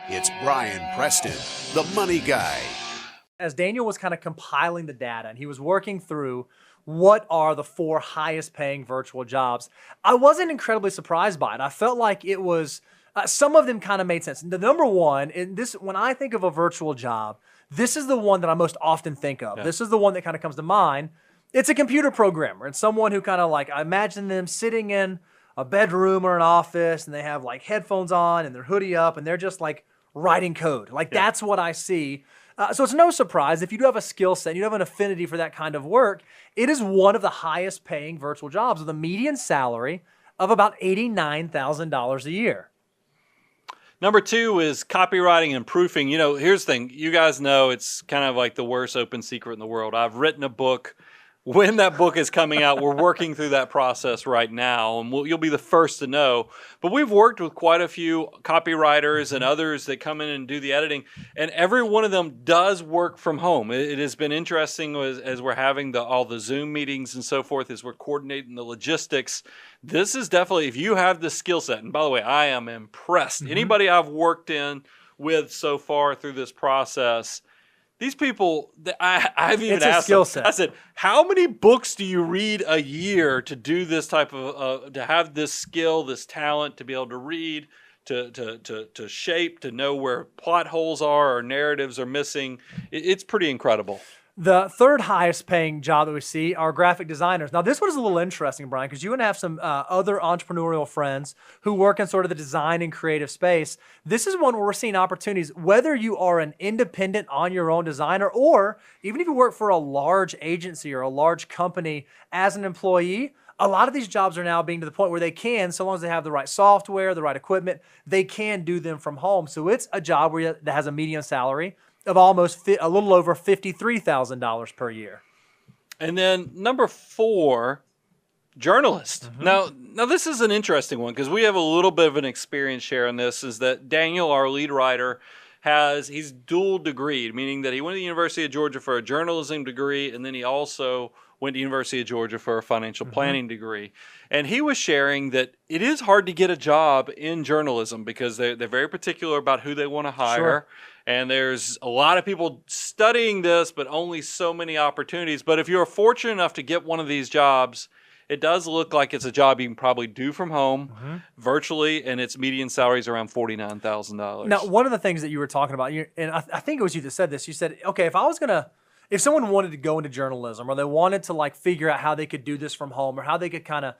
It's Brian Preston, the money guy. As Daniel was kind of compiling the data and he was working through what are the 4 highest paying virtual jobs, I wasn't incredibly surprised by it. I felt like it was, some of them kind of made sense. The number one, when I think of a virtual job, this is the one that I most often think of. Yeah. This is the one that kind of comes to mind. It's a computer programmer. It's someone who kind of like, I imagine them sitting in a bedroom or an office and they have like headphones on and their hoodie up and they're just like writing code. Like that's what I see. So it's no surprise if you do have a skill set, you have an affinity for that kind of work, it is one of the highest paying virtual jobs with a median salary of about $89,000 a year. Number 2 is copywriting and proofing. You know, here's the thing. You guys know it's kind of like the worst open secret in the world. I've written a book. When that book is coming out, we're working through that process right now, and you'll be the first to know. But we've worked with quite a few copywriters and others that come in and do the editing, and every one of them does work from home. It has been interesting as we're having all the Zoom meetings and so forth, as we're coordinating the logistics. This is definitely, if you have the skill set, and by the way, I am impressed. Anybody I've worked with so far through this process, these people, I've even asked them, I said, how many books do you read a year to do this type of, to have this skill, this talent, to be able to read, to shape, to know where plot holes are or narratives are missing? It's pretty incredible. The third highest paying job that we see are graphic designers. Now, this one is a little interesting, Brian, because you and I have some other entrepreneurial friends who work in sort of the design and creative space. This is one where we're seeing opportunities, whether you are an independent on your own designer, or even if you work for a large agency or a large company as an employee. A lot of these jobs are now being to the point where they can, so long as they have the right software, the right equipment, they can do them from home. So it's a job that has a median salary of almost a little over $53,000 per year. And then number 4, journalist. Now this is an interesting one because we have a little bit of an experience share in this, is that Daniel, our lead writer, he's dual degreed, meaning that he went to the University of Georgia for a journalism degree, and then he also went to the University of Georgia for a financial planning degree. And he was sharing that it is hard to get a job in journalism because they're very particular about who they want to hire. Sure. And there's a lot of people studying this, but only so many opportunities. But if you're fortunate enough to get one of these jobs, it does look like it's a job you can probably do from home virtually, and its median salary is around $49,000. Now, one of the things that you were talking about, and I think it was you that said this, you said, okay, if someone wanted to go into journalism, or they wanted to like figure out how they could do this from home, or how they could kind of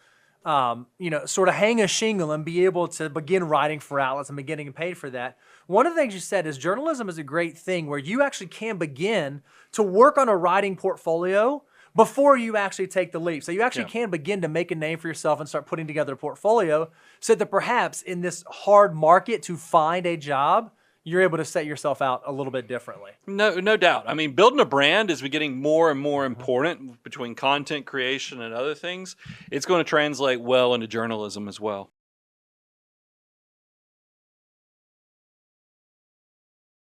sort of hang a shingle and be able to begin writing for outlets and be getting paid for that. One of the things you said is journalism is a great thing where you actually can begin to work on a writing portfolio before you actually take the leap. So you actually can begin to make a name for yourself and start putting together a portfolio so that perhaps in this hard market to find a job, you're able to set yourself out a little bit differently. No doubt. I mean, building a brand is getting more and more important between content creation and other things. It's going to translate well into journalism as well.